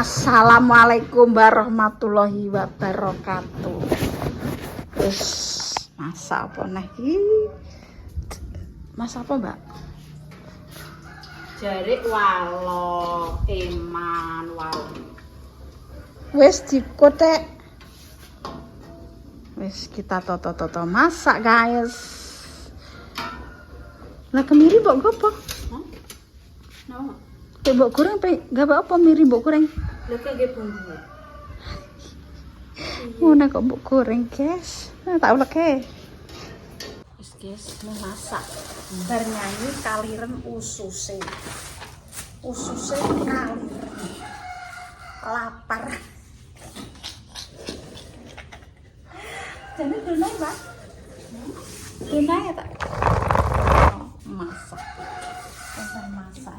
Assalamualaikum warahmatullahi wabarakatuh. Wis masak apa nih? Masak apa, Mbak? Jarik walo, eman walo. Wis dikotek. Wis kita toto masak, guys. Lah kemiri mbok gopo? Hah? Napa? Pe mbok goreng pe gak apa miri mbok goreng. Lha kangge bumbu. Ngono kok mbok goreng, guys. Nah, tak uleke. Wis guys, mau masak. Bar nyanyi kaliren ususe. Ususe kaliren. Lapar. Jane dunai, Mbak. Dunai ya tak. Masak. Pesan masak.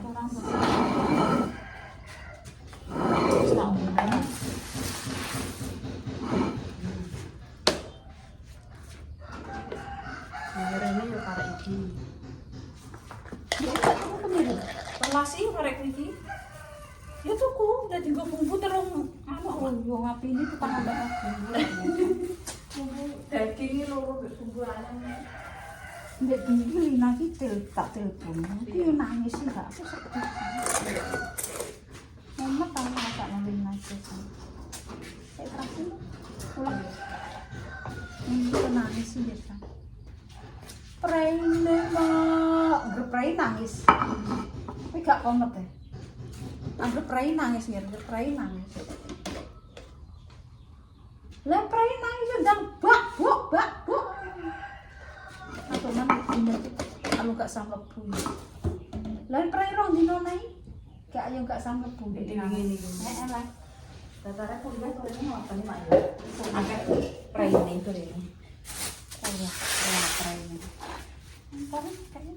Kurang Ini yo karek iki. Telas iki karek iki. Ya tuku, dadi nggo bumbu terus yo ngapini tukang ambak bumbu. Bumbu daging loro mbek bumbu ayam. Mbak Binti Lina ki tak telepon. Iki nangis sih gak aku sedih. Mama tahu masak nang Lina iki. Saya kasih ulang. Ini nangis sih ya. Preine mak, ngerprei nangis. Tapi gak komet deh. Anggap prei nangis ya, prei nangis. Lah prei nangis ndang bak. Atau mana kalau gak sanggup pun. Lah prei rong dino nai. Gak ayo gak sanggup pun. Ngene iki. Lah. Datare kuliah kok ini apa nih, Mak? Akeh praine itu ini. Kuliah prei. Tapi kayaknya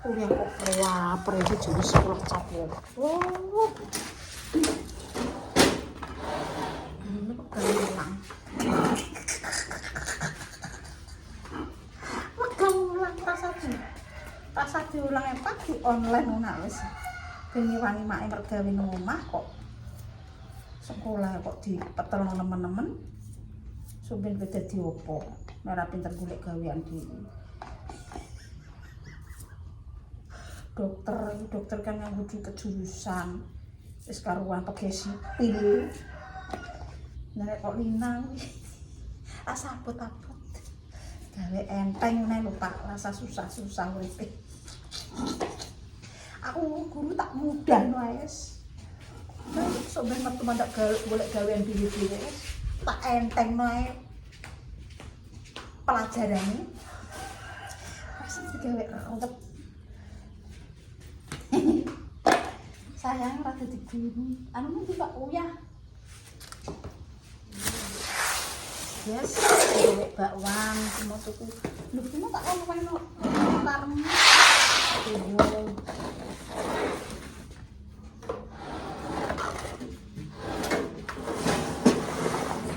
Kuliah kok lapar iki juru sekolah capek. oh. Ini kok galang. Ulang pas diulang empat di online ngono wis. Dene wani mak mergawe nang omah kok. Sekolah kok dipetelno nemen-nemen. Sumpin kowe dadi opo? Ora pinter golek gawean dhewe. Dokter kan yang kudu kejurusan wis karuan pegawai sipil. Nek kok Lina asa apot-apot gawe enteng nek lho Pak, rasa susah-susah uripe. Aku guru tak mudah wis. Sok ben metu mandak golek gawean dhewe-dhewe tak enteng ae pelajarane. Wis digawe rempet. Sayang rada diguru. Anu iki Pak uyah. Yes, gawe bakwan cuma tuku. Lho cuma tak ono karem.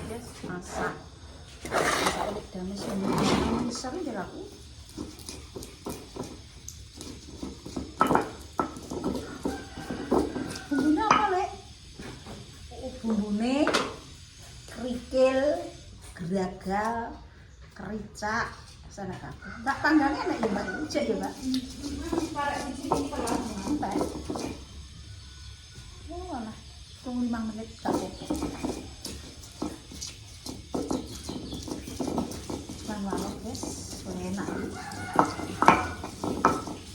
Yes, masak. Masak dames ini seru ya aku. Bumbune apa, Lek? Bumbune kerikil, geragal, kericak, sana kabeh. Tak tanggane enak ya, Mbak. Ijek ya, Mbak. Karek di sini pelan. Sampai. Oh, lah. Tunggu 5 menit tak apa-apa. Lalu, guys, enak.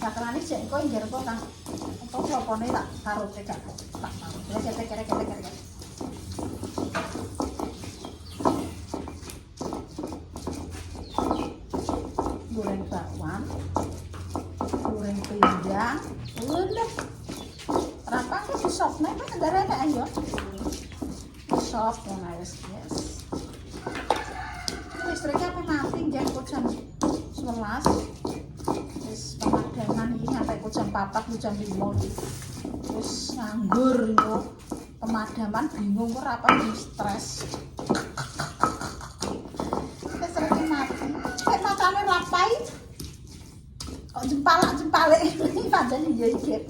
Sakrane jek engko njer kok Kang. Apa klopone tak taruh cekak. Tak taruh. Kere-kere. Goreng bakwan. Goreng pindang. Udah. Rapang ke sop nek ndarane ayo. Sop ngono wis, yes. Listriknya apa mati jam jam 11. Wis pemadaman iki sampai jam 4 jam 5 iki. Wis nganggur yo. Pemadaman bingung ora apa stres. Listriknya mati. Matane rapai. Kok jempalak-jempalek iki pancen ya iki.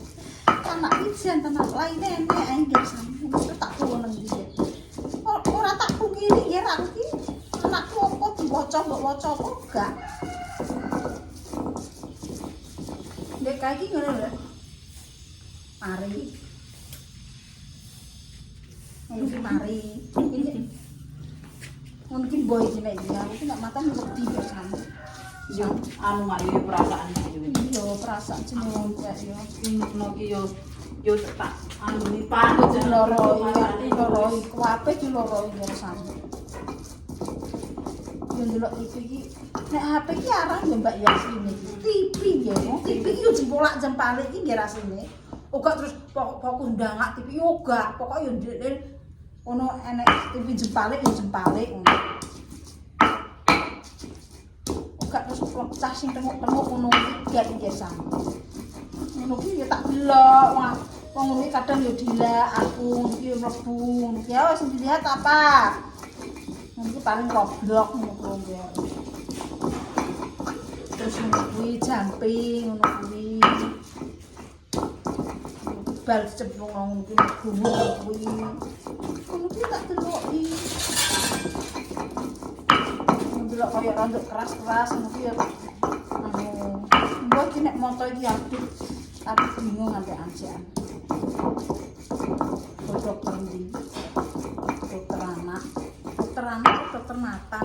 anak ijen tenan lainnya enek ae nggih sampe mesti tak tuwa nang ndi. Ora tak pungkiri ya ra iki anakku apa diwaca mbok waca apa gak. Nek kae iki ngono lho. Mari. Iki mari. Ngono iki boy iki nek iki aku nek mata ngerti kok sampe. Yo anu mak yo perasaan iki. Yo perasaan jeneng kok yo. Ngono ki yo tak anu ni panut Loro iki kuwape iki loro iki sampe. Yo ndelok TV iki nek HP iki arang yo Mbak Yasmin iki. TV nggih, TV iki yo jempolak-jempalik iki nggih rasine. Uga terus fokus ndangak TV yo gak, pokoke yo ndek ono enek TV jempalik yo jempalik ngono. Uga terus pecah sing tengok-tengok ngono iki gak nggih sampe. Ngono ki yo tak delok wong ngono iki kadang yo dilak aku iki mlebu ngono ki ya wis dilihat apa. Ngono paling goblok ngono kuwi. Terus ngono kuwi jumping ngono kuwi. Bal cemplung ngono kuwi ngono kuwi tak deloki. Ndelok kaya randuk keras-keras ngono kuwi ya. Mbok iki nek moto iki aduk aku bingung ambek anjean. Dokter ndi? Dokter anak, dokter mata.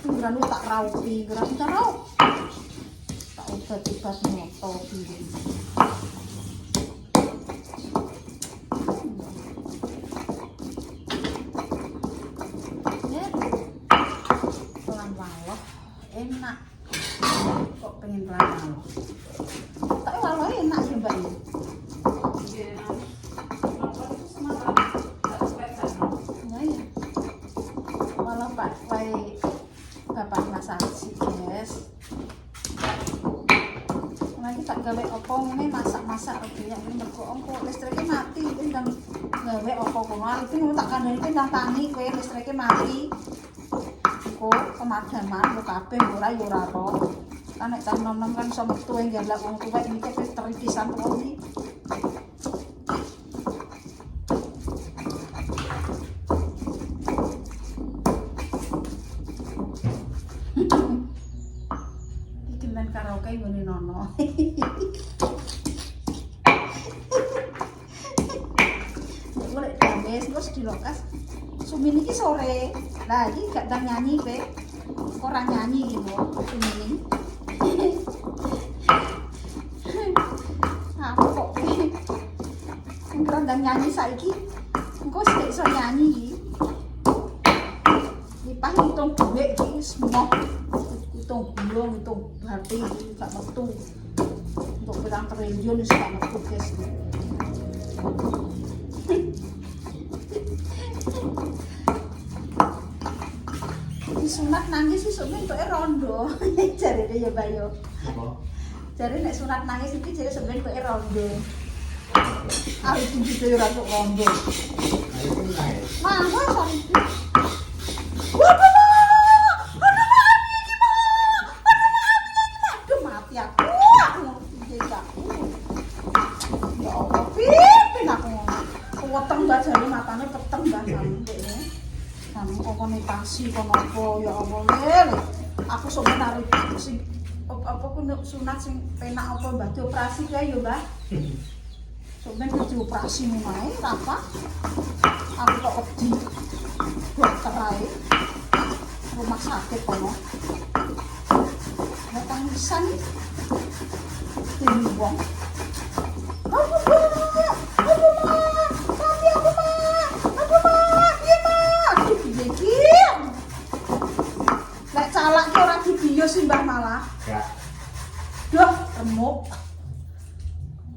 Tungguran tak raupi, gerak tak raup. Tak obat-obat moto diri. Ya, pelan waloh, enak. Kok pengen pelan waloh? Tapi waloh enak ya Mbak ya. Walau Pak Bapak masaji guys. Lagi tak gawe opo ngene masak-masak ya ini mergo engko listrike mati iki ndang gawe opo kono iki tak kandhani iki ndang tangi kowe listrike mati. Engko pemadaman lo kabeh ora ya ora ro. Kan nek tahun 6 kan iso metu njalak wong tuwa iki wis teripisan kok iki. Iki men karaoke ngene nono. Boleh dames terus di lokas. Sumin iki sore. Lah iki gak ndang nyanyi kowe. Ora nyanyi iki lho Sumin. Aku kok engko ndang nyanyi saiki. Engko sik iso nyanyi iki. Nipah ngitung dhuwit iki semua. Hitung belum, hitung berarti gak metu. Untuk pirang triliun wis gak metu guys. Sunat nangis sih sebenarnya itu rondo. Jare ya Mbak yo. Jare nek sunat nangis iki jare sebenarnya itu rondo. Ah itu video ora kok rondo. Mah, sorry. Waduh. Aduh mati aku. Ya Allah, pipin aku. Weteng mbak jare matane peteng mbak sampe. Kamu komunikasi kono apa ya Allah lel. Aku sampe narik sing apa ku sunat sing penak apa mbah dioperasi kae ya mbah. Sampe dioperasi mumae apa? Aku kok wedi. Dokter ae. Rumah sakit kono. Nek tangisan iki wong. Nek calak ki ora dibius sih Mbah malah. Ya. Duh, remuk.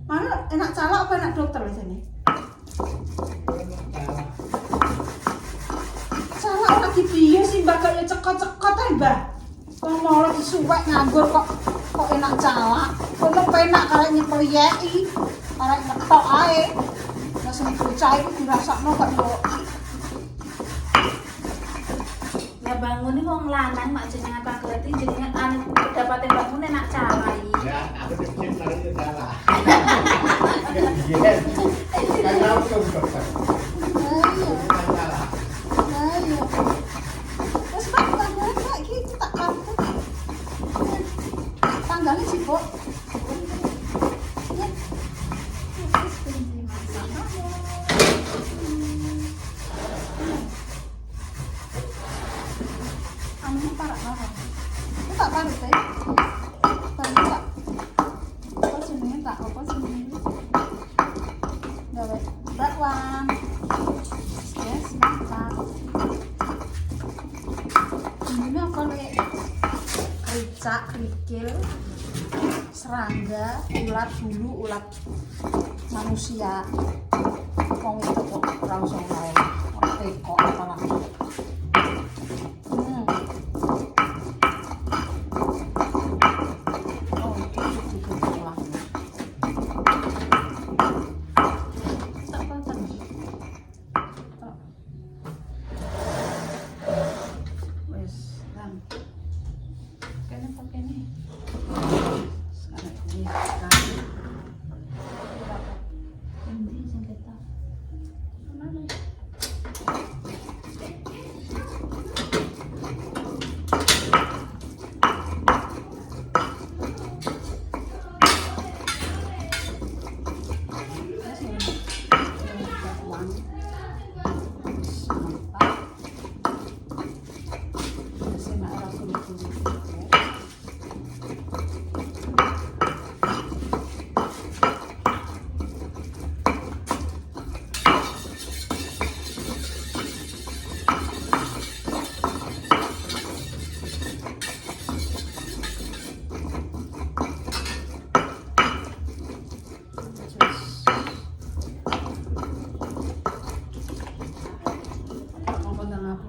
Mana enak calak apa enak dokter biasanya? Calak ora dibius sih Mbah kaya cekot-cekot ae Mbah. Wong malah disuwek nganggur kok enak calak. Kono penak karek nyepoyeki. Karek ngetok ae. Langsung bocah iki dirasakno kok yo. Ya bangun ini wong lanang mak jenengan pagleti jenengan anu pendapate bangun enak carai. Ya, aku pikir tadi itu salah. Iya. Kan tahu tuh dokter. Kan salah. Ayo. Wes Pak, tanggalnya Pak iki tak kartu. Tanggalnya sih, Bu. Ya. Wis pindah masak. Anu parak banget. Itu tak parut teh. Parut tak. Apa jenenge tak apa jenenge? Gawe bakwan. Yes, mantap. Ini apa nih? Ricak, kerikil, serangga, ulat bulu, ulat manusia. Wong itu kok ora usah wae. Teko apa lagi? Oh, itu juga pulang. Tak apa-apa. Wes, kan. Kene pakai nih. Sekarang ini kan. Ini sengketa. Mana?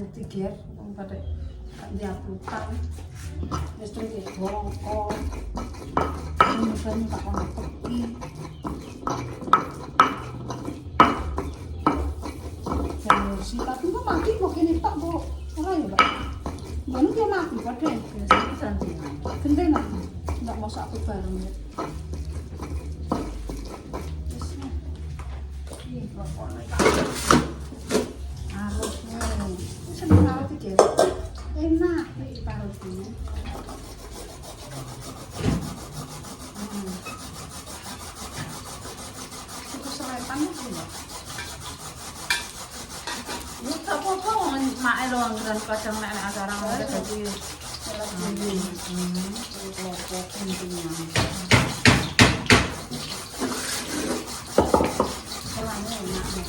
Tiga, pada dia putar, justru dia bongkok, misalnya tak mau tepi, solusi, tapi kok mati kok ini tak bu, orang ya pak, jangan dia mati pada, biasanya gantian, gantian, nggak mau satu bareng ya. Ini pokoknya harusnya seneng kalau tiga enak nih parutnya. Cukup selepan sih mbak. Ini apa-apa mak doang dan kadang nek acara ngene dadi Seleb dulu. Kelompok intinya. Selangnya enak nih.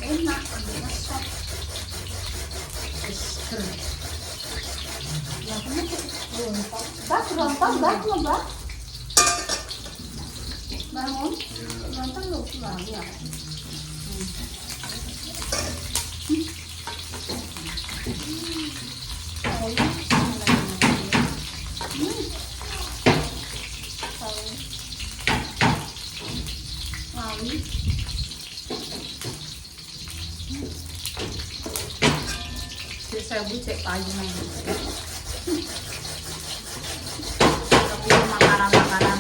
Enak, enak sop. Seger. Ya kamu rontong, mbak. Bangun, rontong lu pulang ya. saya cek payu nang. Tapi makanan-makanan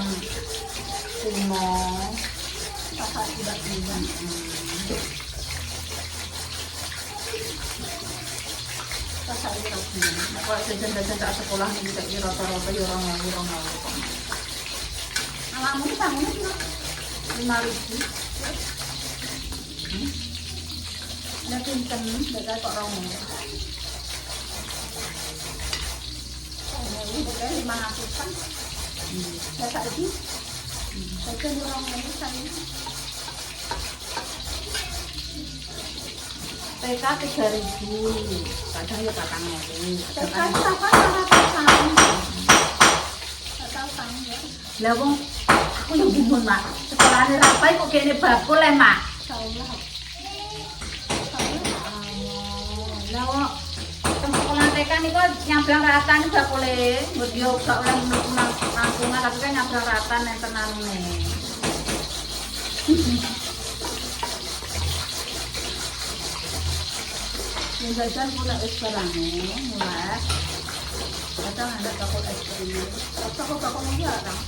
kuno kakak tidak punya. Kakak tidak punya. Kalau jajan-jajan tak sekolah ini tak kira rata-rata ya orang kok. Alamu ini bangunnya kira 5.000. udah pinten, udah kok romo. Ini udah 500-an. Ya tak ini. Saya orang ini saya. TK 3.000, kadang ya 4.000. TK apa ratusan. Tak tahu kan ya. Lah wong aku yo bingung, Mak. Sekolahane Rapai kok kene bakul le, Mak. Insyaallah. Lah kok sekolah TK niku nyabrang ratan bakule, mbok yo gak oleh mlebu nang kampungan tapi kan nyabrang ratan enten anune. Yang jajan pula es barangnya mulai. Kadang ada toko es krim. Toko enggak kan?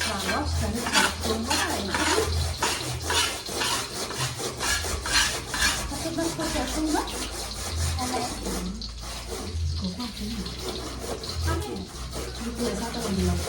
Lawas dari Bandung mulai. Tapi mas Jatuh enggak? Ada. Kok apa ini? Apa? Ini biasa atau belum?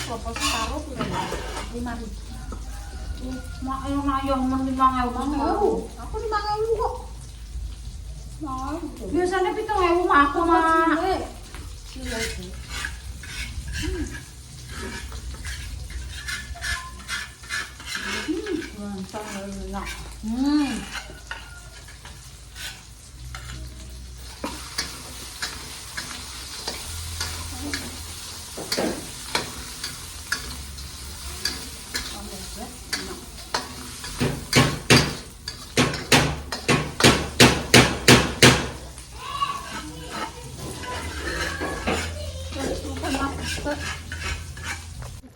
Apa separuh ya? 5.000. Mak yang menimang ewu. Aku 5.000 kok. Biasanya 7.000 mah aku mah. Iya itu. Mantap enak.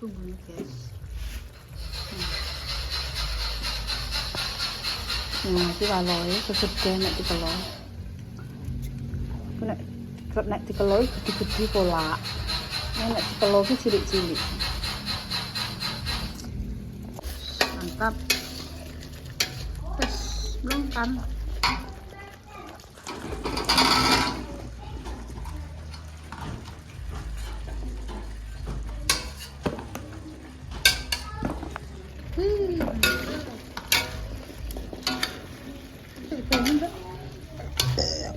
Tunggu guys. Nah, iki waloi segede nek dikelo. Nek dikelo gede-gede pola. Nek dikelo ki cilik-cilik. Mantap. Terus belum kan?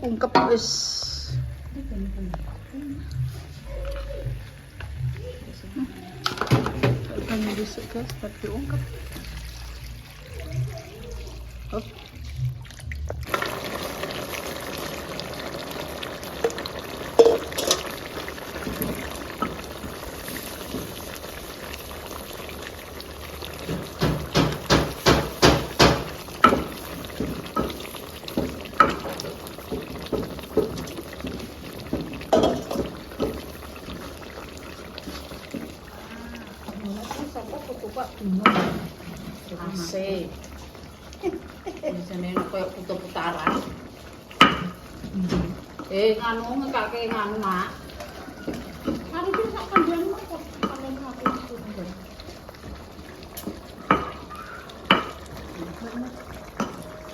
Ungkep wis. Banyak disik guys, tapi ungkep. Oh. AC. Biasanya kayak putar-putaran. Nganu ngekake nganu mak. Hari ini sak kandian mak kok kalian aku itu.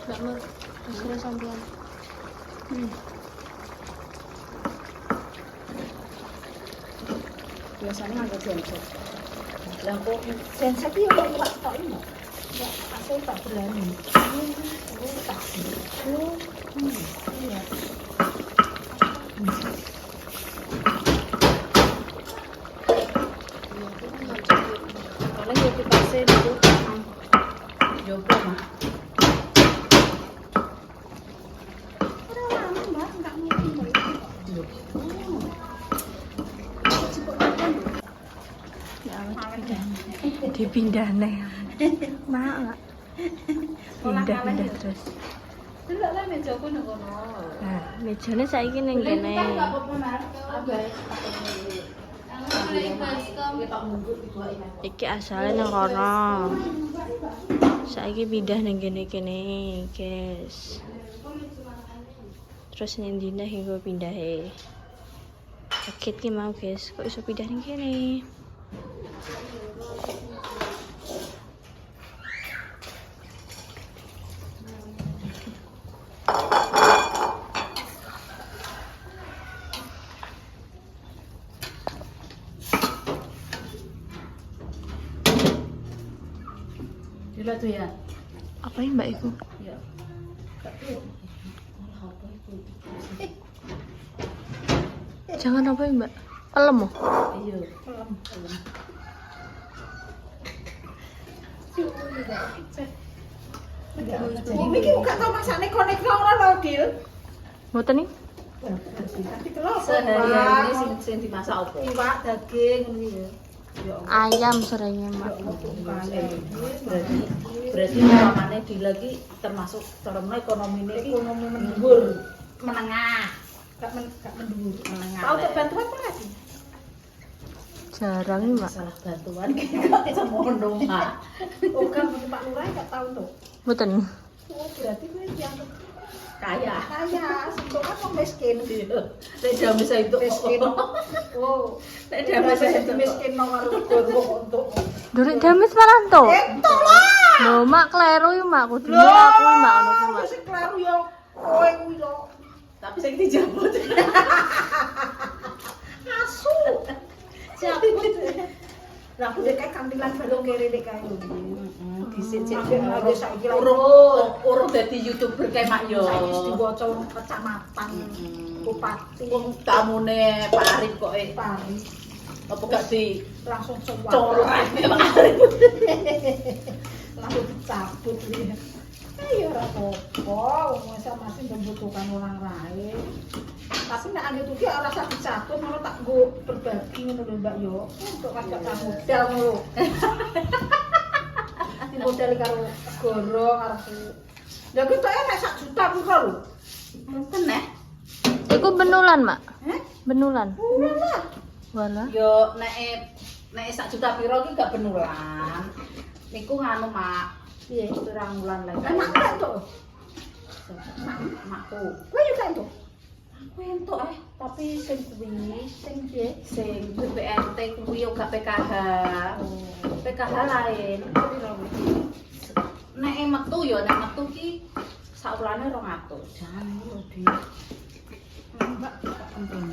Nggak mau disuruh sampean. Biasanya ada genset. Lah kok genset iki ora kuat tok iki. Ya, aku tak berani. Tak. Iya. Kalau yo dipaksa itu jopo mah. Ora lama Mbak, enggak mungkin Mbak. Dipindah nih. Mak. Pindah-pindah terus. Delok lah mejaku nang kono. Nah, mejane saiki ning kene. Iki asale nang kono. Saiki pindah ning kene, guys. Terus ning dina hingga pindahe. Kaget ki mau, guys. Kok iso pindah ning kene? Delok tuh ya. Apa ini Mbak iku? Ya. Jangan apa ini Mbak? Pelem oh? Iya, pelem. Umi ki gak tau masak neko-neko ora lho, Dil. Mboten nih? Nanti kelop. Sehari-hari ini sing dimasak apa? Iwak, daging ngono ya. Ya Allah. Ayam seringnya mak. Berarti umpamane di lagi termasuk terma ekonomine iki Ekonomi mendhuwur. menengah. Gak mendhuwur. Menengah. Tahu untuk bantuan apa lagi? Jarang nih mak. Masalah bantuan kok iso ngono, Mak. Oh kan Pak Lurah gak tahu tuh. Mboten. Oh berarti gue dianggap Kaya. kaya, sebab kan wong miskin. Nek jamis itu Miskin. Oh, Nek jamis itu miskin nomor goro untuk. Durik damis malah to. Entuk lah. Lho mak kleru ya mak kudu aku mak ngono ku mak. Sing kleru yo kowe kuwi lho. tapi sing dijabut. Asu. Siapa lah aku dek kantilan balung kere dek kae. Dhisik cek Aku saiki urung dadi YouTuber kae mak yo. saiki diwaca wong kecamatan bupati Wong tamune Pak Arif kok Pari apa gak di langsung sowan. colok Pak Arif. Langsung dicabut dia. Ya ora apa-apa, wong masing membutuhkan orang lain. Tapi nek ane tuh ora usah dicabut, ngono tak nggo berbagi ngono lho Mbak yo. Untuk kan gak tahu modal ngono. Di modal karo goro karo ku. Lah ku tok enek 1 juta piro lho. Mungkin nek Iku benulan mak. Heh? Benulan. Ora lah. Walah. yo nek 1 juta piro ki gak benulan. Niku nganu mak, Piye? pirang wulan lagi. Enak kan tuh. Makku. Kowe yo kan tuh. Aku entuk tapi sing kuwi Sing piye? sing BPNT kuwi yo gak PKH. PKH lain. Nek metu yo nek metu ki sak wulane 200. Jangan lho, Dik. Mbak tak penting.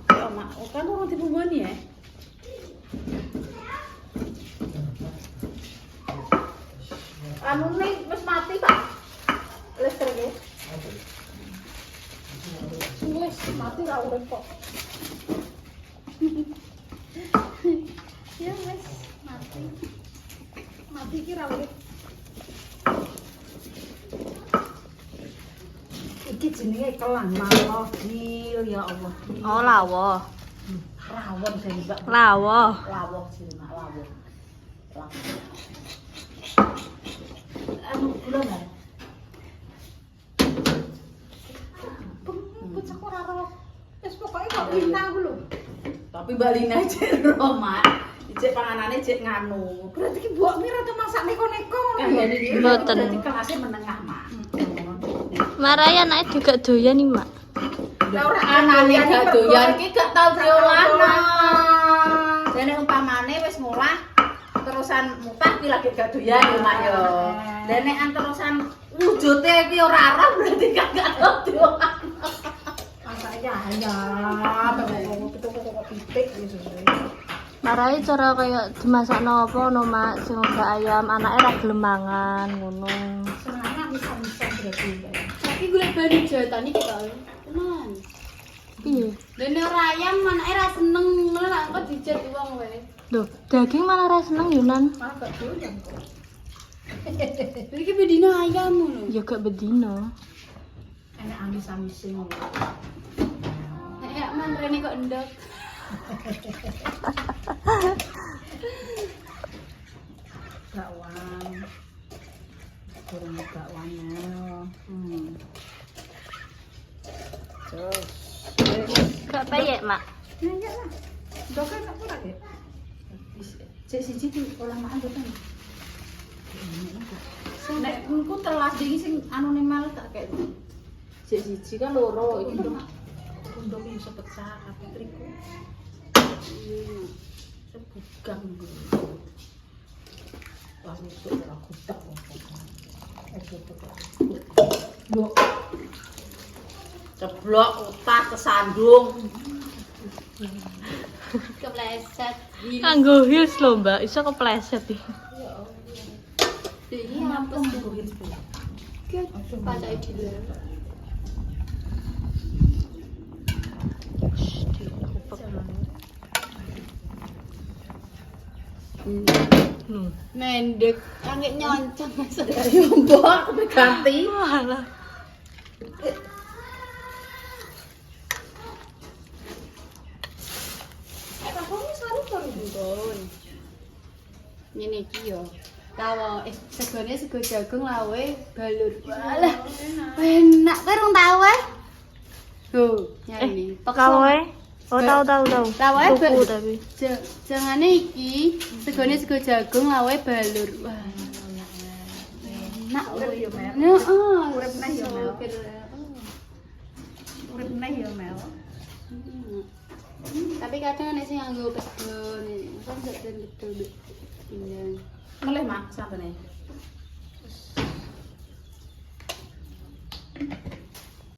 Ya, Mak, kan orang dipunggoni ya. Anu nih wis mati, Pak. Listrike. Wis mati ra urip kok. Ya wis mati. Mati ki ra urip. Iki jenenge kelang malo Dil ya Allah. Oh lawo. Rawon saya Mbak. Lawo. Lawok sih, Mak, lawok. Anu gula nggak? Bocah ora ro. Wis pokoke kok bintang lho. Tapi Bali aja roh, Mak. Ijek panganane jek nganu. Berarti ki mbok mir atau masak neko-neko ngono Kan ya. ini Mboten. berarti kelasnya menengah, Mak. Maraya anake juga doyan nih mak. Lah ora Anane gak doyan ki gak tau diolahno. diolahno. Dene umpamane wis ngolah terusan mutah ki lagi gak doyan yo, Mak yo. Dene an terusan wujude ki ora arah berarti gak tau diolahno. Masak aja ya. Kok pitik Yesus. Maraya cara kayak dimasak nopo no mak sing uga ayam anake ra gelem mangan ngono. Senengane bisa-bisa berarti. Tapi golek bani jatan iki ta. Tenan. Piye? Dene ora ayam anake ra seneng ngono lah kok dijet wong wae. Loh, daging malah ra seneng Yunan. Malah gak doyan kok. Iki bedino ayam ngono. Ya gak bedino. Enak amis-amis ngono. Nek ya man rene kok endok. Bakwan. Goreng bakwannya. Terus. Gak payek mak. Ya ya lah. Doka enak pula ya. Cek siji ki olah makan boten. Nek engko telas iki sing anune mal tak kek. Cek siji kan loro iki lho. Undok iki iso pecah tapi triku. Sebugang. Pas itu ora kutak. Yo. Ceblok utah kesandung. Kepleset. Kanggo heels lho mbak, iso kepleset iki. Iki mampus ki padha dile. Mendek, angin nyoncong. Ya mbok ganti. Walah. Kamu saru baru Pun. Ngene iki yo. Tawa segone sego jagung lawe balur. Walah. Enak kowe rung tau ae. Tuh, nyari. Kawe? Oh, tahu. Tahu Tuku tapi. Jangane iki segone sego jagung lawe balur. Wah. Enak Urip yo Mel. Heeh. Urip neh yo Mel. Urip neh yo Mel. Tapi kadang nek sing nganggo pedon, kan betul pindang. Meleh mak sabene.